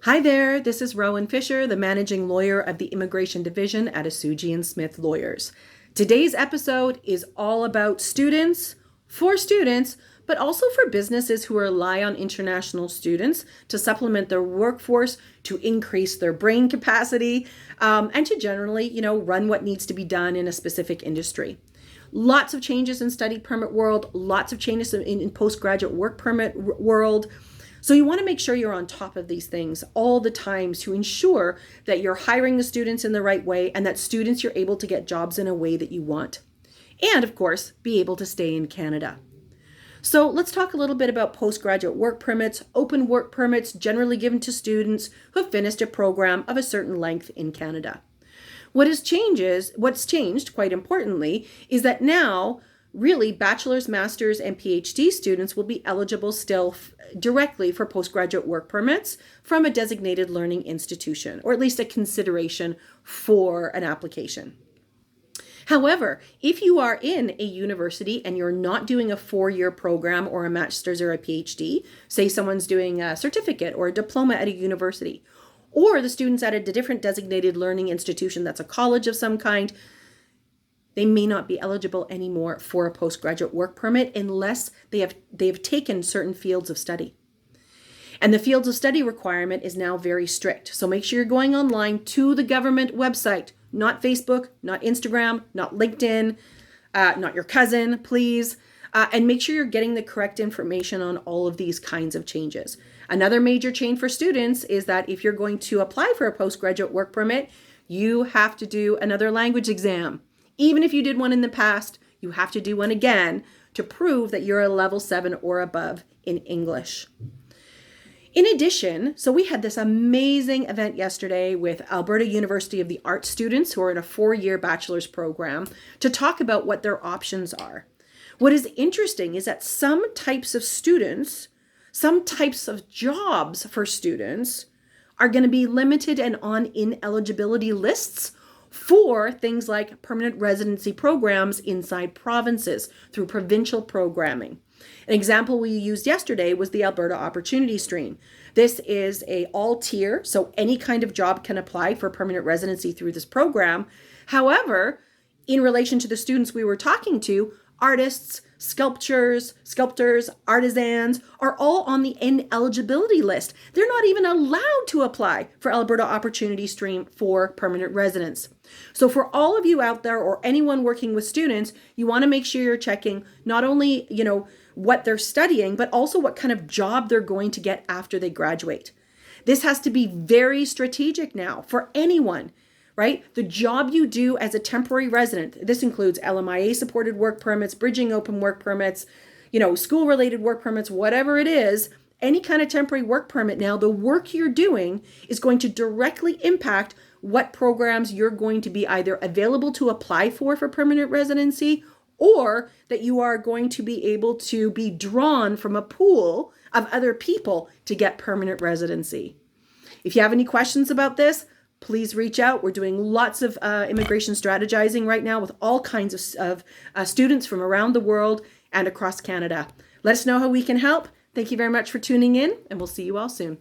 Hi there, this is Rowan Fisher, the managing lawyer of the Immigration Division at Osuji and Smith Lawyers. Today's episode is all about students, for students, but also for businesses who rely on international students to supplement their workforce, to increase their brain capacity, and to generally, run what needs to be done in a specific industry. Lots of changes in study permit world, lots of changes in postgraduate work permit world. So you want to make sure you're on top of these things all the time to ensure that you're hiring the students in the right way and that students you're able to get jobs in a way that you want. And of course, be able to stay in Canada. So let's talk a little bit about postgraduate work permits, open work permits generally given to students who have finished a program of a certain length in Canada. What's changed, quite importantly, is that now really bachelor's, master's, and PhD students will be eligible still directly for postgraduate work permits from a designated learning institution, or at least a consideration for an application. However, if you are in a university and you're not doing a 4-year program or a master's or a PhD, say someone's doing a certificate or a diploma at a university, or the student's at a different designated learning institution that's a college of some kind, they may not be eligible anymore for a postgraduate work permit unless they have taken certain fields of study. And the fields of study requirement is now very strict. So make sure you're going online to the government website, not Facebook, not Instagram, not LinkedIn, not your cousin, please. And make sure you're getting the correct information on all of these kinds of changes. Another major change for students is that if you're going to apply for a postgraduate work permit, you have to do another language exam. Even if you did one in the past, you have to do one again to prove that you're a level 7 or above in English. In addition, so we had this amazing event yesterday with Alberta University of the Arts students who are in a 4-year bachelor's program to talk about what their options are. What is interesting is that some types of students, some types of jobs for students are going to be limited and on ineligibility lists for things like permanent residency programs inside provinces through provincial programming. An example we used yesterday was the Alberta Opportunity Stream. This is a all-tier, so any kind of job can apply for permanent residency through this program. However, in relation to the students we were talking to, artists, sculptors, artisans are all on the ineligibility list. They're not even allowed to apply for Alberta Opportunity Stream for permanent residence. So for all of you out there or anyone working with students, you want to make sure you're checking not only, what they're studying, but also what kind of job they're going to get after they graduate. This has to be very strategic now for anyone. Right? The job you do as a temporary resident, this includes LMIA supported work permits, bridging open work permits, school related work permits, whatever it is, any kind of temporary work permit now, the work you're doing is going to directly impact what programs you're going to be either available to apply for permanent residency, or that you are going to be able to be drawn from a pool of other people to get permanent residency. If you have any questions about this, please reach out. We're doing lots of immigration strategizing right now with all kinds of students from around the world and across Canada. Let us know how we can help. Thank you very much for tuning in, and we'll see you all soon.